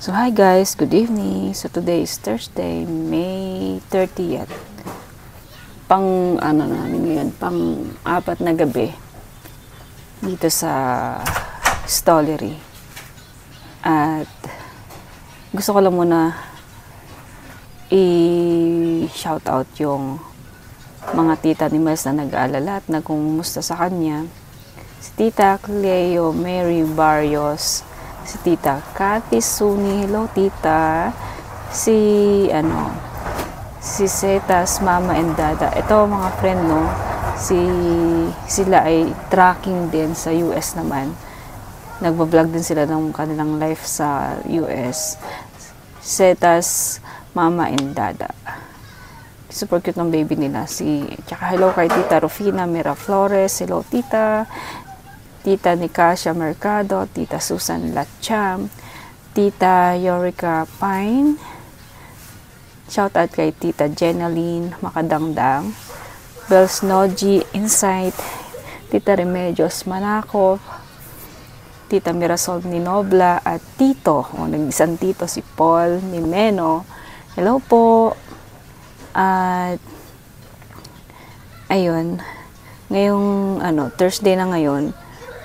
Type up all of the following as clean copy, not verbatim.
So hi guys, good evening. So today is Thursday, May 30th. Pang ano namin ngayon, pang 4 na gabi dito sa Stollery. At gusto ko lang muna i-shout out yung mga tita ni Miles na nag-aalala at nagkumusta sa kanya. Si Tita Cleo Mary Barrios, si Tita Cathy Suni, hello Tita, si Setas Mama and Dada. Ito mga friend no, sila ay tracking din sa US naman. Nagba-vlog din sila ng kanilang life sa US. Setas Mama and Dada. Super cute ng baby nila. Tsaka hello kay Tita Rufina Miraflores, hello Tita. Tita Nicasia Mercado, Tita Susan Latcham, Tita Yorica Pine, shout out kay Tita Jenaline Makadangdang, Bells Noji Insight, Tita Remedios Manakop, Tita Mirasol Ninobla, at Tito, nag-isang Tito si Paul Nimeno, hello po. At ayun, ngayong Thursday na ngayon,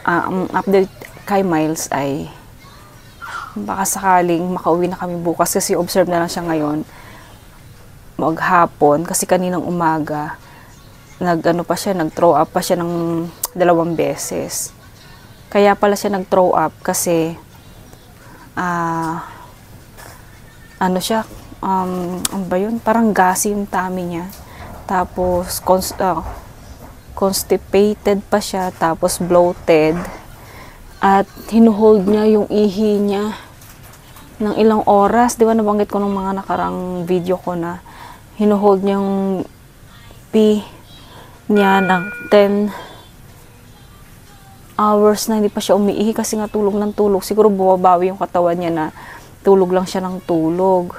ang update kay Miles ay baka sakaling makauwi na kami bukas kasi observe na lang siya ngayon maghapon kasi kaninang umaga nag-throw up pa siya ng 2 beses. Kaya pala siya nag-throw up kasi ano ba yun? Parang gassy yung tummy niya. Tapos constipated pa siya, tapos bloated, at hinuhold niya yung ihi niya ng ilang oras. Di ba nabanggit ko nung mga nakarang video ko na hinuhold niya yung pee niya ng 10 hours na hindi pa siya umiihi kasi nga tulog ng tulog. Siguro bumabawi yung katawan niya na tulog lang siya ng tulog.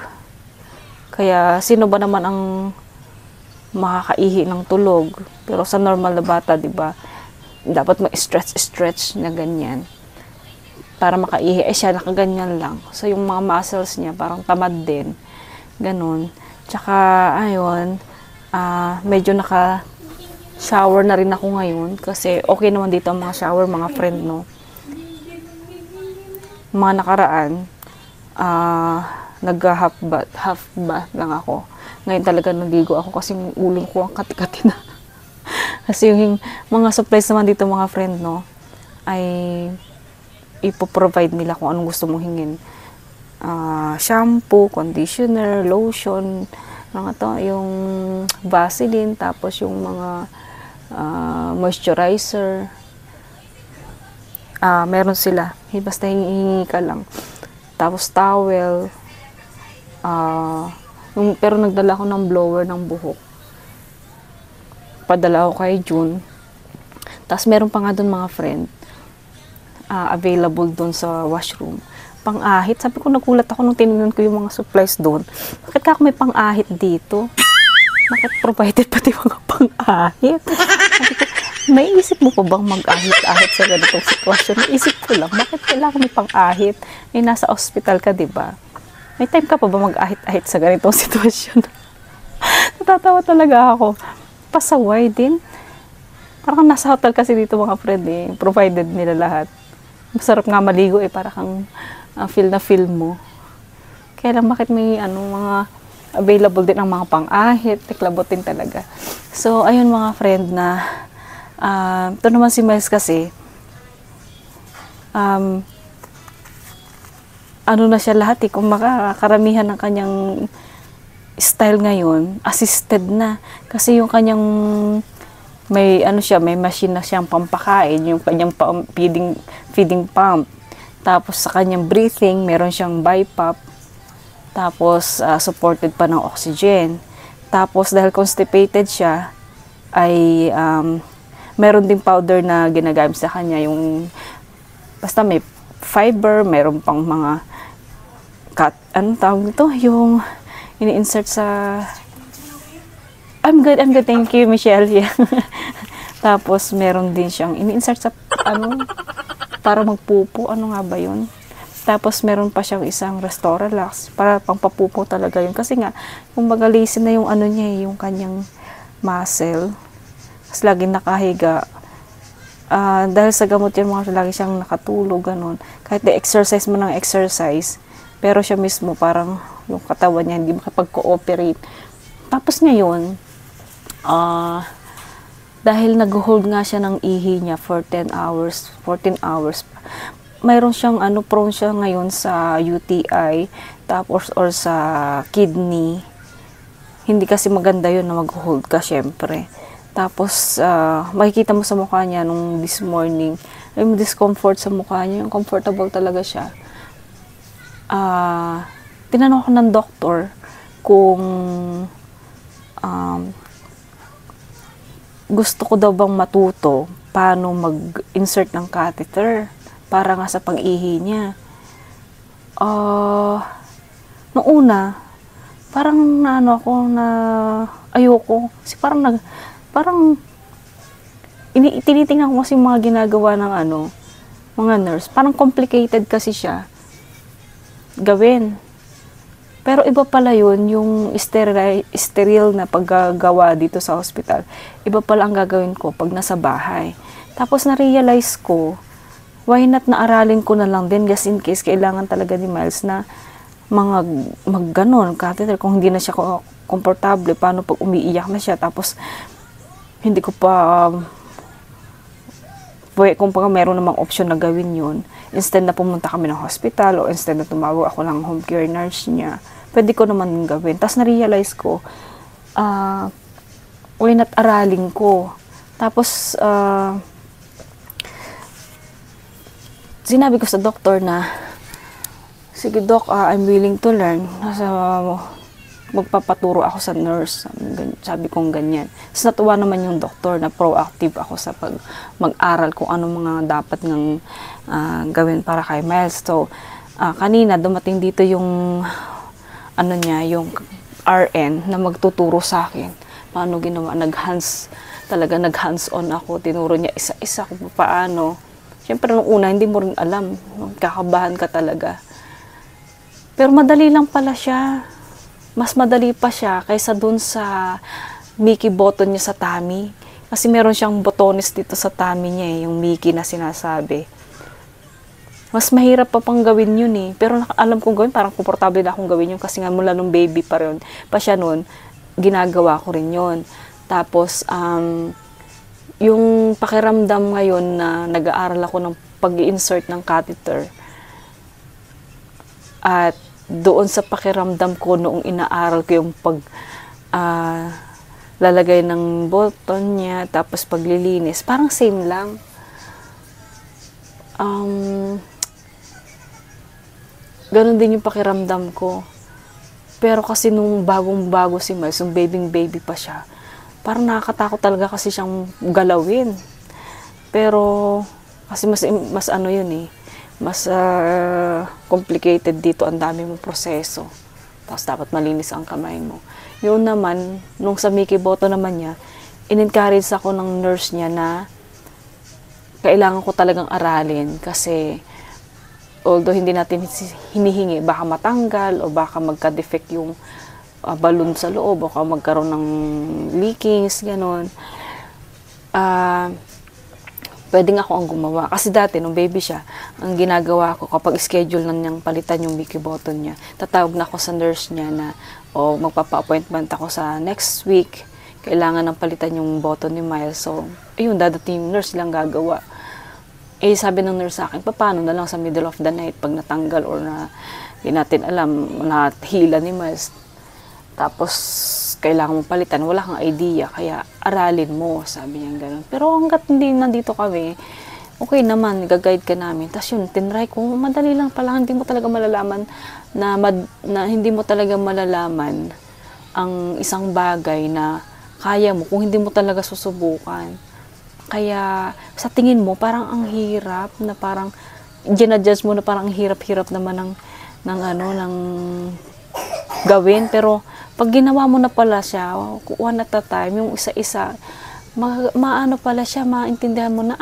Kaya sino ba naman ang makakaihi ng tulog? Pero sa normal na bata, 'di ba? Dapat ma-stretch na ganyan para makaihi. Siya nakaganyan lang. So yung mga muscles niya parang tamad din. Ganun. Tsaka ayun, medyo naka-shower na rin ako ngayon kasi okay naman dito ang mga shower, mga friend, no. Mga nakaraan, nag-half bath lang ako. Ngayon talaga naligo ako kasi yung ulo ko ang kati-kati na. Kasi yung mga supplies naman dito mga friend, no, ay ipoprovide nila kung anong gusto mong hingin. Shampoo, conditioner, lotion, yung Vaseline, tapos yung mga moisturizer. Meron sila. Basta hingi ka lang. Tapos towel. Pero nagdala ko ng blower ng buhok. Padala ko kay June. Tapos meron pa nga doon mga friend. Available doon sa washroom. Pang-ahit. Sabi ko, nagulat ako nung tinignan ko yung mga supplies doon. Bakit ka ako may pang-ahit dito? Bakit provided pati mga pang-ahit? May isip mo pa bang mag-ahit-ahit sa ganitong sitwasyon? Naisip ko lang, bakit kailangan may pang-ahit? Nasa hospital ka, diba? May time ka pa ba mag-ahit-ahit sa ganitong sitwasyon? Natatawa talaga ako. Pasaway din. Parang nasa hotel kasi dito mga friend eh. Provided nila lahat. Masarap nga maligo eh. Para kang feel na feel mo. Kaya lang bakit may mga available din ang mga pang-ahit. Tiklabot din talaga. So, ayun mga friend na ito naman si Miles kasi na siya lahat eh. Kung makakaramihan ng kanyang style ngayon, assisted na. Kasi yung kanyang may machine na siyang pampakain, yung kanyang feeding pump. Tapos sa kanyang breathing, meron siyang BiPAP. Tapos supported pa ng oxygen. Tapos dahil constipated siya, ay meron ding powder na ginagamit sa kanya, yung basta may fiber, meron pang mga tawag ito, yung ini-insert sa I'm good, thank you, Michelle. Yeah. Tapos meron din siyang ini-insert sa para magpupo, ano nga ba 'yun? Tapos meron pa siyang isang Restorelax para pangpapupo talaga yun. Kasi nga, kung magalisin na yung ano niya, yung kanyang muscle. Tapos laging nakahiga. Dahil sa gamot yan, mga lagi siyang nakatulog, ganun. Kahit na-exercise mo ng exercise, pero siya mismo parang yung katawan niya hindi makapag-cooperate. Tapos ngayon, dahil nag-hold nga siya ng ihi niya for 10 hours, 14 hours, mayroon siyang prone siya ngayon sa UTI, tapos or sa kidney. Hindi kasi maganda yun na mag-hold ka, syempre. Tapos, makikita mo sa mukha niya nung this morning, yung discomfort sa mukha niya, yung comfortable talaga siya. Tinanong ko ng doktor kung gusto ko daw bang matuto paano mag-insert ng catheter para nga sa pag-ihi niya. Noong una, parang ayoko. Kasi parang tinitingnan ko kasi mga ginagawa ng mga nurse. Parang complicated kasi siya gawin. Pero iba pala yun, yung sterile na paggagawa dito sa hospital. Iba pala ang gagawin ko pag nasa bahay. Tapos na-realize ko, why not na aralin ko na lang din, just in case kailangan talaga ni Miles na magganon, catheter, kung hindi na siya komportable, paano pag umiiyak na siya, tapos hindi ko pa, kung meron namang option na gawin yun, instead na pumunta kami ng hospital, o instead na tumawag ako ng home care nurse niya, pwede ko naman gawin. Tapos na-realize ko, why not aralin ko. Tapos, sinabi ko sa doktor na, sige doc, I'm willing to learn. Magpapaturo ako sa nurse. Sabi kong ganyan. Tapos natuwa naman yung doktor na proactive ako sa mag-aral kung ano mga dapat ng gawin para kay Miles. So, kanina dumating dito yung yung RN na magtuturo sa akin. Paano ginawa? Nag-hands-on ako. Tinuro niya isa-isa kung paano. Siyempre, nung una, hindi mo rin alam. Kakabahan ka talaga. Pero madali lang pala siya. Mas madali pa siya kaysa dun sa Mickey button niya sa tummy. Kasi meron siyang botones dito sa tummy niya, yung Mickey na sinasabi. Mas mahirap pa pang gawin yun eh. Pero alam kong gawin, parang komportable na akong gawin yun. Kasi nga mula nung baby pa siya nun, ginagawa ko rin yun. Tapos, yung pakiramdam ngayon na nag-aaral ako ng pag-i-insert ng catheter at doon sa pakiramdam ko noong inaaral ko yung lalagay ng button niya tapos paglilinis, parang same lang. Ganon din yung pakiramdam ko. Pero kasi nung bagong-bago si Miles, yung baby pa siya, parang nakakatakot talaga kasi siyang galawin. Pero, kasi mas yun eh, mas complicated dito, ang dami mong proseso. Tapos dapat malinis ang kamay mo. Yun naman, nung sa Mickey Boto naman niya, in-encourage ako ng nurse niya na kailangan ko talagang aralin kasi although hindi natin hinihingi, baka matanggal o baka magka-defect yung balloon sa loob o magkaroon ng leakings, gano'n. Pwedeng ako ang gumawa. Kasi dati, nung baby siya, ang ginagawa ko, kapag schedule na niyang palitan yung Mickey button niya, tatawag na ako sa nurse niya na, magpapa-appointment ako sa next week, kailangan ng palitan yung button ni Miles. So, ayun, dadating yung nurse lang gagawa. Sabi ng nurse sa akin, paano na lang sa middle of the night, pag natanggal or na, hindi natin alam, nahila ni Miles. Tapos, kailangan mong palitan, wala kang idea, kaya aralin mo, sabi niya gano'n. Pero hanggat hindi nandito kami, okay naman, gag-guide ka namin. Tapos yun, tinry ko, madali lang pala, hindi mo talaga malalaman na hindi mo talaga malalaman ang isang bagay na kaya mo kung hindi mo talaga susubukan. Kaya, sa tingin mo, parang ang hirap, na parang, ginadjudge mo na parang ang hirap-hirap naman ng gawin, pero pag ginawa mo na pala siya, one at a time, yung isa-isa, maano pala siya, maintindihan mo na,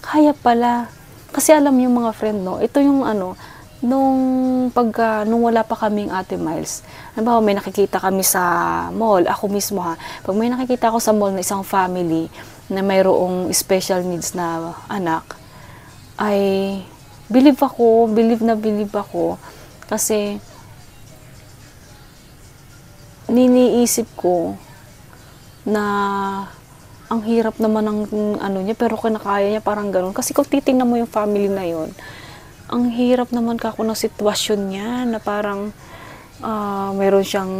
kaya pala. Kasi alam yung mga friend, no, ito yung nung wala pa kaming Ate Miles, halimbawa may nakikita kami sa mall, ako mismo ha, pag may nakikita ako sa mall na isang family na mayroong special needs na anak, ay believe ako, kasi niniisip ko na ang hirap naman ng ano niya, pero kinakaya niya, parang ganun. Kasi kung titingnan mo yung family na yon, ang hirap naman kako ng sitwasyon niya, na parang mayroon siyang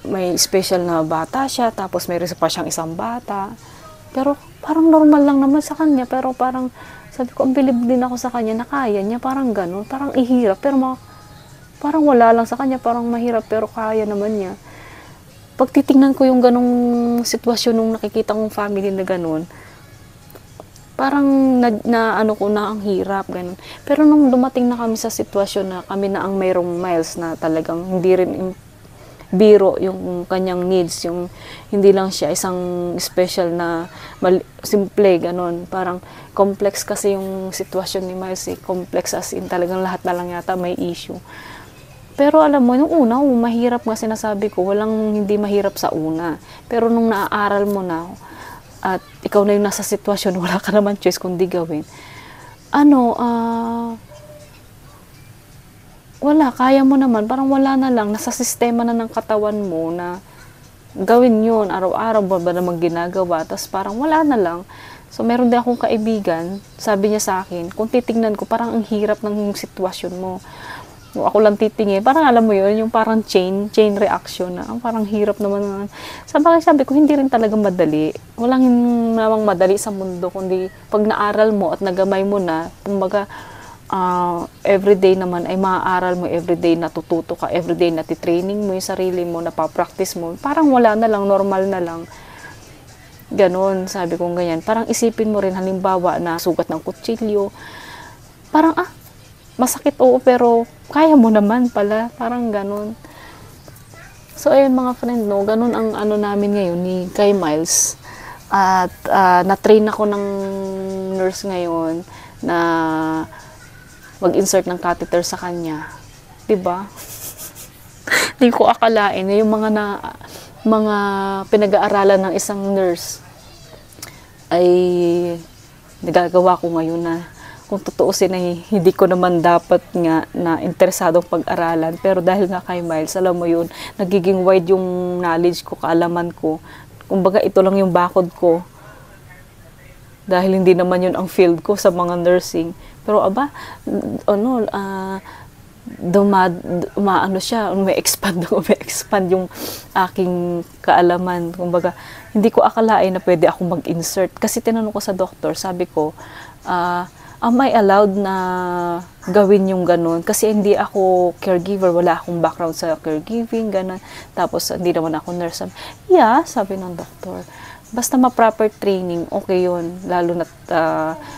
may special na bata siya, tapos mayroon pa siyang isang bata. Pero parang normal lang naman sa kanya, pero parang sabi ko, ang bilib din ako sa kanya na kaya niya, parang ganun, parang ihirap, pero parang wala lang sa kanya, parang mahirap, pero kaya naman niya. Pag titingnan ko yung ganung sitwasyon nung nakikita kong family na ganun, parang ano ko na ang hirap, ganun. Pero nung dumating na kami sa sitwasyon na kami na ang mayroong Miles na talagang hindi rin biro yung kanyang needs, yung hindi lang siya isang special na simple, ganun. Parang complex kasi yung sitwasyon ni Miles, complex as in talagang lahat na lang yata may issue. Pero alam mo, nung una, mahirap nga sinasabi ko, walang hindi mahirap sa una. Pero nung naaaral mo na, at ikaw na yung nasa sitwasyon, wala ka naman choice kundi gawin. Wala, kaya mo naman, parang wala na lang, nasa sistema na ng katawan mo na gawin yun, araw-araw ba naman ginagawa, tapos parang wala na lang. So, meron din akong kaibigan, sabi niya sa akin, kung titignan ko, parang ang hirap ng sitwasyon mo. Ako lang titingin, parang alam mo yun, yung parang chain reaction na, parang hirap naman. Sabi ko, hindi rin talaga madali. Walang namang madali sa mundo, kundi pag naaral mo at nagamay mo na, kumbaga, everyday naman ay maaaral mo, everyday natututo ka, everyday natitraining mo yung sarili mo, napapractice mo, parang wala na lang, normal na lang. Ganon, sabi ko ganyan. Parang isipin mo rin, halimbawa na sugat ng kutsilyo, parang masakit, oo, pero kaya mo naman pala, parang ganun. So, ayun mga friend, no, ganun ang ano namin ngayon ni kay Miles. At na-train ako ng nurse ngayon na mag-insert ng catheter sa kanya. 'Di ba? Hindi ko akalain na yung mga pinag-aaralan ng isang nurse ay nagagawa ko ngayon na. Kung tutuusin ay hindi ko naman dapat nga na interesadong pag-aralan. Pero dahil nga kay Miles, alam mo yun, nagiging wide yung knowledge ko, kaalaman ko. Kumbaga ito lang yung bakod ko. Dahil hindi naman yun ang field ko sa mga nursing. Pero umi-expand yung aking kaalaman. Kumbaga, hindi ko akalain na pwede akong mag-insert. Kasi tinanong ko sa doktor, sabi ko, am I allowed na gawin yung ganun? Kasi hindi ako caregiver, wala akong background sa caregiving, ganun. Tapos, hindi naman ako nurse. Yeah, sabi ng doktor. Basta ma-proper training, okay yun. Lalo na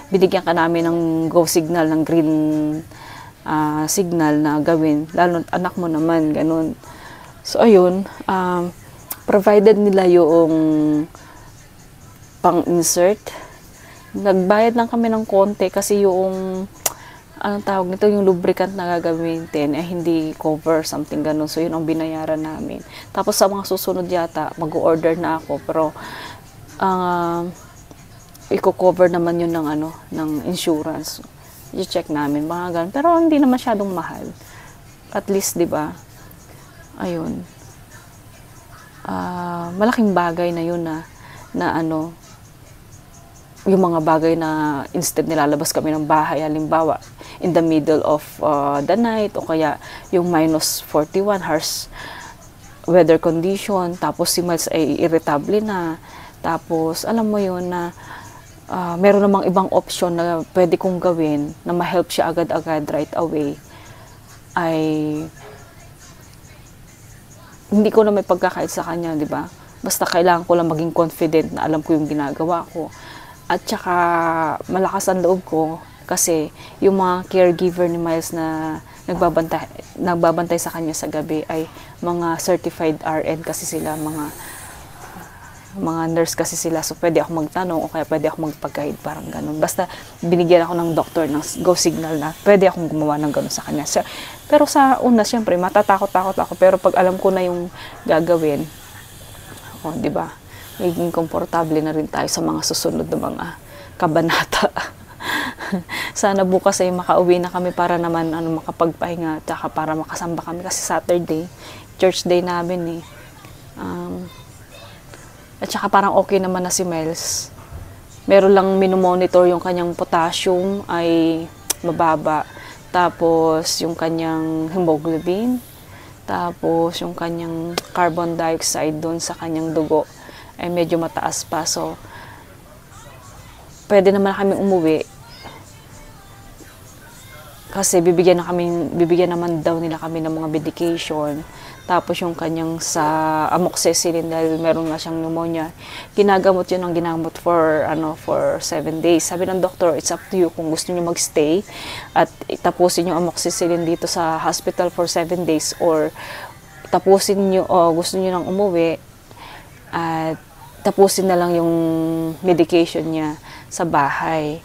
binigyan ka namin ng go signal, ng green signal na gawin. Lalo na anak mo naman, ganun. So, ayun. Provided nila yung pang-insert. Nagbayad lang kami ng konti kasi yung anong tawag nito, yung lubricant na gagamitin hindi cover, something ganun. So yun ang binayaran namin. Tapos sa mga susunod yata mag-order na ako, pero i-cover naman yun ng insurance. I-check namin mga ganun. Pero hindi na masyadong mahal. At least, 'di ba? Ayun. Malaking bagay na yun na yung mga bagay na instead nilalabas kami ng bahay, halimbawa in the middle of the night, o kaya yung minus 41 harsh weather condition, tapos si Miles ay irritable na, tapos alam mo yun na meron namang ibang option na pwede kong gawin na ma-help siya agad-agad right away, ay hindi ko na may pagkakait sa kanya, di ba? Basta kailangan ko lang maging confident na alam ko yung ginagawa ko. At saka malakas ang loob ko kasi yung mga caregiver ni Miles na nagbabantay sa kanya sa gabi ay mga certified RN kasi sila, mga mga nurse kasi sila, so pwede ako magtanong o kaya pwede ako magpag-guide, parang ganun. Basta binigyan ako ng doctor ng go signal na pwede akong gumawa ng ganun sa kanya. So, pero sa una, syempre, matatakot-takot ako, pero pag alam ko na yung gagawin, di ba, magiging komportable na rin tayo sa mga susunod na mga kabanata. Sana bukas ay makauwi na kami para naman makapagpahinga, tsaka para makasamba kami kasi Saturday, church day namin eh. At saka parang okay naman na si Miles. Meron lang minomonitor yung kanyang potassium ay mababa. Tapos yung kanyang hemoglobin. Tapos yung kanyang carbon dioxide doon sa kanyang dugo ay medyo mataas pa. So, pwede naman kami umuwi. Kasi bibigyan naman daw nila kami ng mga medication. Tapos yung kanyang sa amoxicillin dahil meron nga siyang pneumonia. Ginagamot yun ang ginamot for 7 days. Sabi ng doktor, it's up to you kung gusto niyo magstay at tapusin yung amoxicillin dito sa hospital for 7 days or tapusin niyo o gusto niyo nang umuwi at tapusin na lang yung medication niya sa bahay.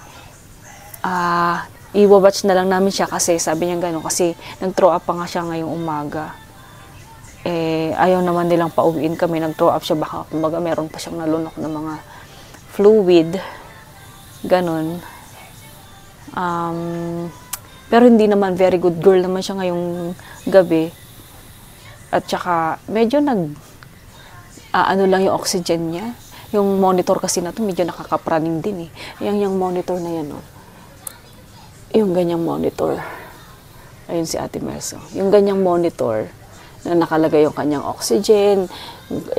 Iwa-watch na lang namin siya kasi sabi niya gano'n kasi nag-throw up pa nga siya ngayong umaga. Ayaw naman nilang pauwiin kami, nag-throw up siya, baka kumbaga meron pa siyang nalunok na mga fluid, ganon. Pero hindi naman, very good girl naman siya ngayong gabi. At saka, medyo ano lang yung oxygen niya. Yung monitor kasi na to medyo nakakapraning din eh. Yung monitor na yan, oh. Yung ganyang monitor. Ayun si Ate Merso. Yung ganyang monitor, na nakalagay yung kanyang oxygen,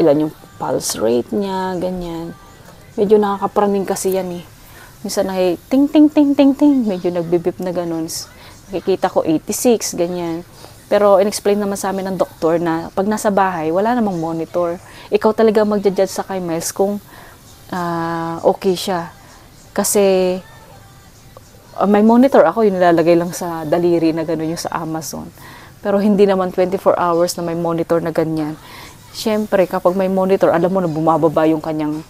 ilan yung pulse rate niya, ganyan. Medyo nakakapraning kasi yan eh. Minsan ay ting ting ting ting ting, medyo nagbibip na ganun. Nakikita ko 86, ganyan. Pero in-explain naman sa amin ng doktor na pag nasa bahay, wala namang monitor. Ikaw talaga magja-judge sa kay Miles kung okay siya. Kasi may monitor ako, yung nilalagay lang sa daliri na gano'n yung sa Amazon. Pero hindi naman 24 hours na may monitor na ganyan. Siyempre, kapag may monitor, alam mo na bumababa yung kanyang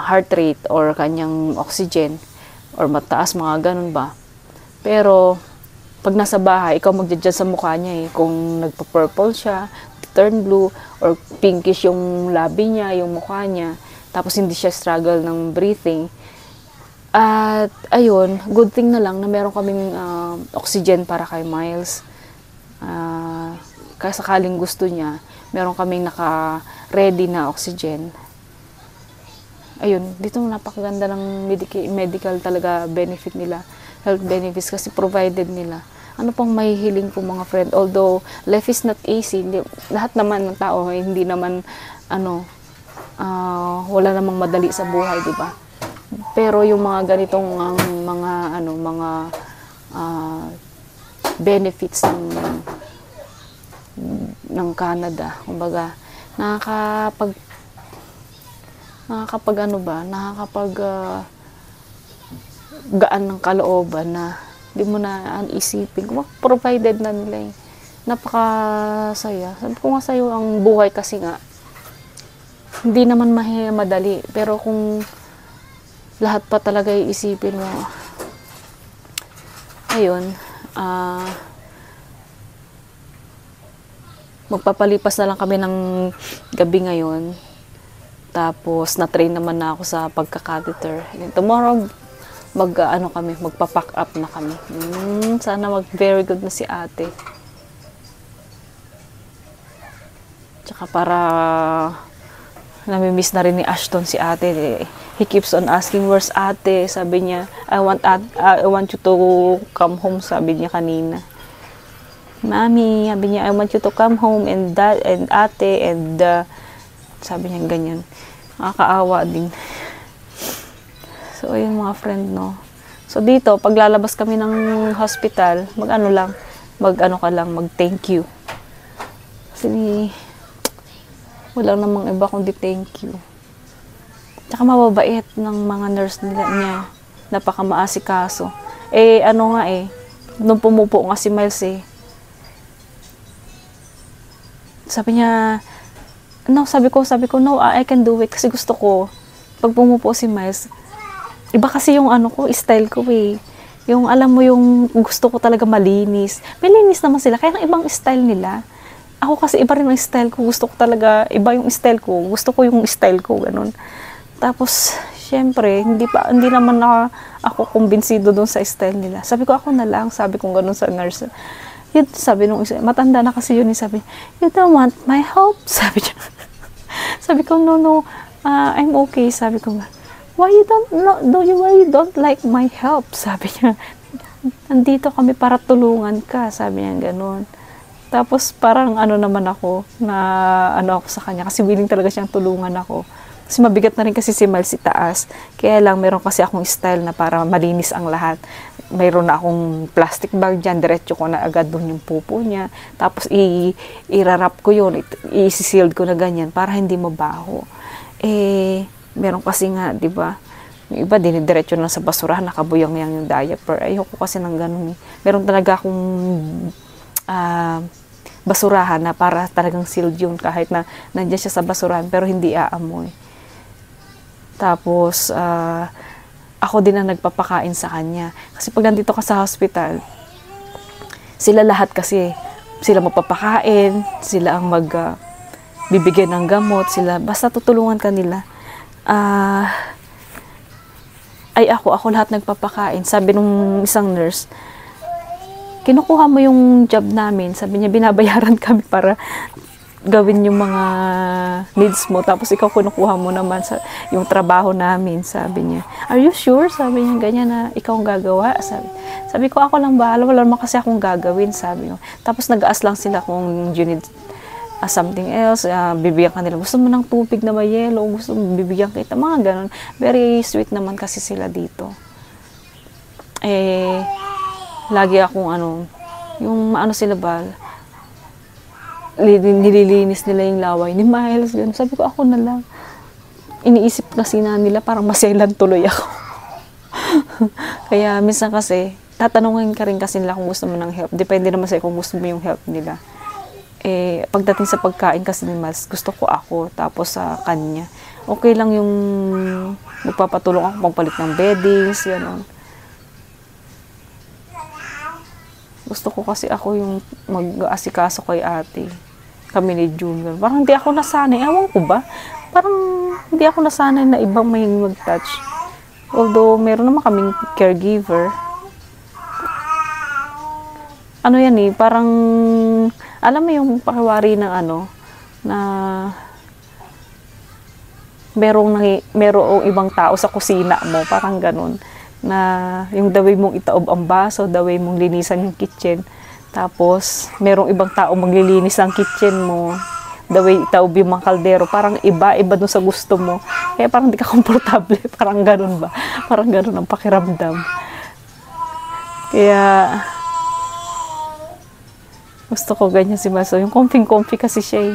heart rate or kanyang oxygen or mataas, mga ganun ba. Pero, pag nasa bahay, ikaw magja-judge sa mukha niya eh. Kung nagpa-purple siya, turn blue, or pinkish yung labi niya, yung mukha niya, tapos hindi siya struggle ng breathing. At, ayun, good thing na lang na meron kaming oxygen para kay Miles. Kaya sakaling gusto niya, meron kaming naka-ready na oxygen. Ayun, dito napakaganda ng medical talaga benefit nila, health benefits kasi provided nila. Ano pang may hiling po mga friend? Although life is not easy, lahat naman ng tao hindi naman wala namang madali sa buhay, di ba? Pero yung mga ganitong mga benefits ng Canada, kumbaga nakakapag gaan ng kalooban na di mo na isipin kung provided na nila eh. Napakasaya. Sabi ko nga sa'yo, ang buhay kasi nga hindi naman madali, pero kung lahat pa talaga iisipin mo, ayun, magpapalipas na lang kami ng gabi ngayon. Tapos, na-train naman na ako sa pagka-catheter. Tomorrow, magpa-pack up na kami. Sana very good na si ate. Tsaka para namimiss na rin ni Ashton si ate. He keeps on asking, where's ate? Sabi niya, I want you to come home, sabi niya kanina. Mami, sabi niya, I want you to come home and dad and ate and sabi niya ganyan. Nakakaawa din. So, ayun mga friend, no. So, dito, pag lalabas kami ng hospital, mag-thank you. Kasi wala namang iba kundi thank you. Tsaka mababait ng mga nurse niya. Napaka-maasikaso. Nung pumupo nga si Miles sabi niya, no, sabi ko, no, I can do it. Kasi gusto ko, pag pumupo si Miles, iba kasi yung ano ko, style ko eh. Yung alam mo yung gusto ko talaga malinis. May linis naman sila, kaya ng ibang style nila. Ako kasi iba rin ang style ko. Gusto ko talaga, iba yung style ko. Gusto ko yung style ko, ganun. Tapos, syempre, hindi naman ako kumbinsido doon sa style nila. Sabi ko, ako na lang. Sabi ko ganun sa nurse. Yun, sabi nung isa, matanda na kasi yun. Sabi, you don't want my help? Sabi niya. Sabi ko, no, I'm okay. Sabi ko, why you don't like my help? Sabi niya, nandito kami para tulungan ka. Sabi niya, ganun. Tapos parang ano naman ako, na ano ako sa kanya, kasi willing talaga siyang tulungan ako. Kasi mabigat na rin kasi si Miles itaas. Kaya lang, meron kasi akong style na para malinis ang lahat. Mayroon na akong plastic bag dyan, diretso ko na agad doon yung pupo niya. Tapos irarap ko yun, i-sealed ko na ganyan para hindi mabaho. Meron kasi nga, di ba? Yung iba, dinidiretso na sa basurahan, nakabuyang yung diaper. Ayoko kasi ng ganun. Meron talaga akong basurahan na para talagang sealed yun kahit na nandiyan siya sa basurahan pero hindi aamoy. Tapos, ako din ang nagpapakain sa kanya. Kasi pag nandito ka sa hospital, sila lahat kasi, sila magpapakain, sila ang bibigyan ng gamot, sila, basta tutulungan ka nila. Ako lahat nagpapakain. Sabi nung isang nurse, kinukuha mo yung job namin. Sabi niya, binabayaran kami para gawin yung mga needs mo. Tapos ikaw kinukuha mo naman sa yung trabaho namin. Sabi niya, are you sure? Sabi niya, ganyan na ikaw ang gagawa. Sabi ko, ako lang bahala. Wala naman kasi akong gagawin. Sabi niya. Tapos nag-aas lang sila kung you need something else. Bibigyan ka nila. Gusto mo ng tubig na may yelo? Gusto mo bibigyan kita? Mga ganun. Very sweet naman kasi sila dito. Lagi akong yung sila ba, nililinis nila yung laway ni Miles, gano'n. Sabi ko, ako na lang. Iniisip kasi na nila, parang maselan tuloy ako. Kaya minsan kasi, tatanungin ka rin kasi nila kung gusto mo ng help. Depende naman sa'yo kung gusto mo yung help nila. Pagdating sa pagkain kasi ni Miles, gusto ko ako, tapos sa kanya. Okay lang yung magpapatulong ako magpalit ng beddings, gano'n. Gusto ko kasi ako yung mag-asikaso kay ate. Kami ni June. Parang hindi ako nasanay. Ewan ko ba? Parang hindi ako nasanay na ibang may mag-touch. Although, meron naman kaming caregiver. Ano yan parang, alam mo yung pakiwari ng na merong ibang tao sa kusina mo. Parang ganun. Na yung the way mong itaob ang baso, the way mong linisan yung kitchen. Tapos, merong ibang tao maglilinis ng kitchen mo. The way itaob yung mga kaldero. Parang iba dun sa gusto mo. Kaya parang di ka komportable. Parang ganun ba? Parang ganun ang pakiramdam. Kaya, gusto ko ganyan si Maso. Yung comfy-comfy kasi siya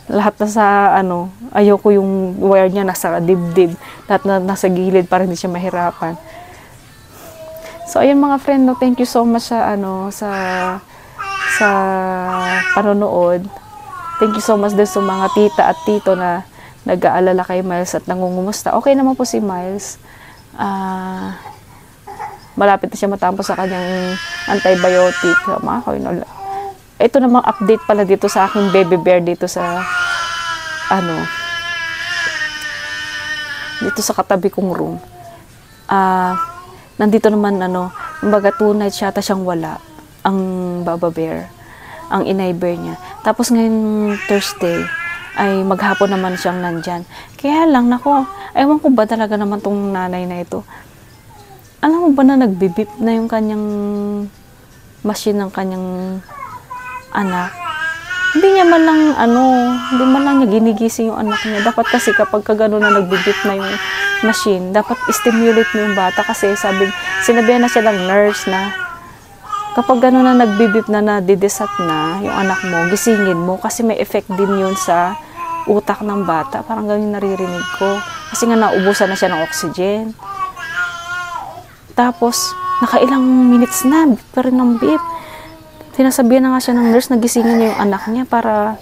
lahat na sa ayoko yung wire niya nasa dibdib, lahat na nasa gilid para hindi siya mahirapan. So ayun mga friend, thank you so much sa sa panonood. Thank you so much din sa mga tita at tito na nag-aalala kay Miles at nangungumusta. Okay naman po si Miles. Malapit na siya matapos sa kanyang antibiotic. Ito namang update pala dito sa aking baby bear dito sa dito sa katabi kong room. Nandito naman kumbaga 2 nights yata siyang wala ang baba bear, ang inay bear niya. Tapos ngayon Thursday ay maghapon naman siyang nandyan. Kaya lang ewan ko ba talaga naman tong nanay na ito. Alam mo ba na nagbibip na yung kanyang machine ng kanyang anak? Hindi niya man lang hindi man lang niya ginigising yung anak niya. Dapat kasi kapag gano'n na nagbibip na yung machine, dapat stimulate mo yung bata kasi sinabihan na siya ng nurse na kapag gano'n na nagbibip na nadidesat na yung anak mo, gisingin mo kasi may effect din yun sa utak ng bata. Parang ganyan naririnig ko. Kasi nga naubusan na siya ng oxygen. Tapos, nakailang minutes na, bip pa rin ng bip. Sinasabihan na nga siya ng nurse na gisingin niya yung anak niya para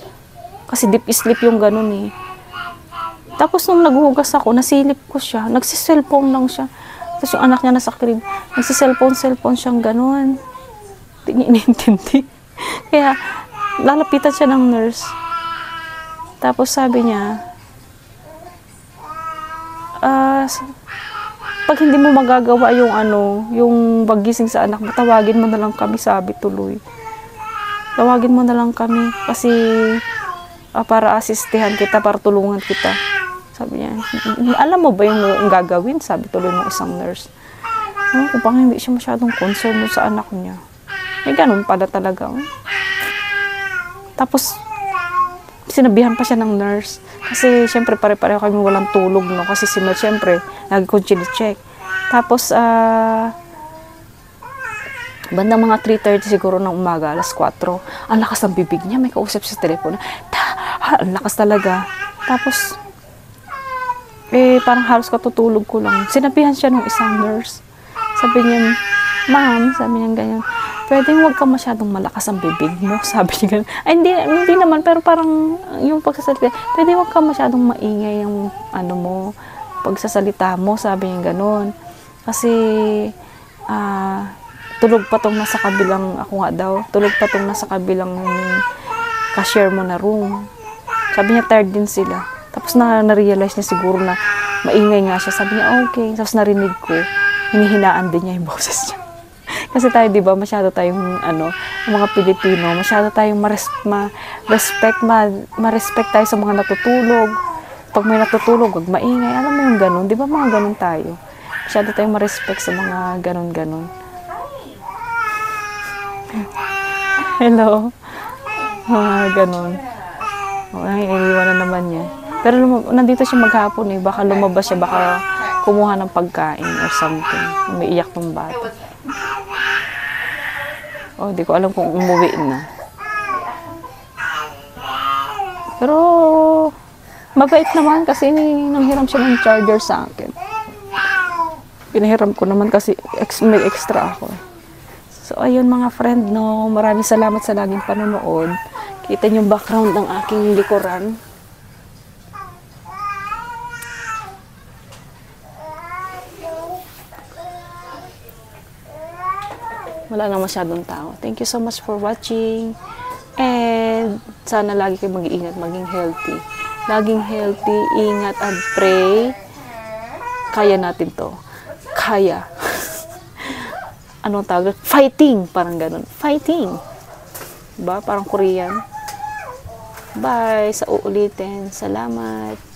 Kasi deep sleep yung ganun eh. Tapos nung naghuhugas ako, nasilip ko siya. Nagsiselfone lang siya. Tapos yung anak niya nasa crib, cellphone siyang ganun. Hindi niya inintindi. Kaya, lalapitan siya ng nurse. Tapos sabi niya, pag hindi mo magagawa yung yung paggising sa anak mo, tawagin mo na lang kami, sabi tuloy. Tawagin mo na lang kami kasi para asistihan kita, para tulungan kita. Sabi niya, alam mo ba yung gagawin? Sabi tuloy ng isang nurse. Kung parang hindi siya masyadong concerned sa anak niya. May ganun pala talaga. Tapos, sinabihan pa siya ng nurse. Kasi, syempre, pare-pareho kami walang tulog, no? Kasi si Mel, syempre, lagi kong chine-check. Tapos, bandang mga 3:30 siguro ng umaga, alas 4. Ang lakas ng bibig niya, may kausap sa telepono. Ang lakas talaga. Tapos, parang halos katutulog ko lang. Sinabihan siya ng isang nurse. Sabi niya, ma'am, sabi niya ganyan, pwedeng huwag ka masyadong malakas ang bibig mo. Sabi niya ganyan. Ay, hindi naman, pero parang yung pagsasalita, pwede huwag ka masyadong maingay yung pagsasalita mo. Sabi niya ganun. Kasi, tulog pa tong nasa kabilang, ako nga daw, tulog pa tong nasa kabilang cashier mo na room. Sabi niya, tired din sila. Tapos na-realize niya siguro na maingay nga siya. Sabi niya, okay. Tapos narinig ko, hinihinaan din niya yung boses niya. Kasi tayo, di ba, masyado tayong, mga Pilipino, masyado tayong ma-respect tayo sa mga natutulog. Pag may natutulog, wag maingay. Alam mo yung ganun, di ba mga ganun tayo? Masyado tayong ma-respect sa mga ganun-ganun. Hello. Ganun. Ay, iniwan na naman niya. Pero nandito siya maghapon eh. Baka lumabas siya, baka kumuha ng pagkain or something. Umiiyak ng bata. Oh, di ko alam kung umuwi na. Pero, mabait naman kasi nanghiram siya ng charger sa akin. Pinahiram ko naman kasi may extra ako. So, ayun mga friend, no. Maraming salamat sa laging panonood. Kita niyo yung background ng aking likuran. Wala na masyadong tao. Thank you so much for watching. And sana lagi kayo mag-iingat, maging healthy. Laging healthy, ingat and pray. Kaya natin to. Kaya. Anong tawag? Fighting! Parang ganun. Fighting! Diba? Parang Korean. Bye! Sa uulitin. Salamat!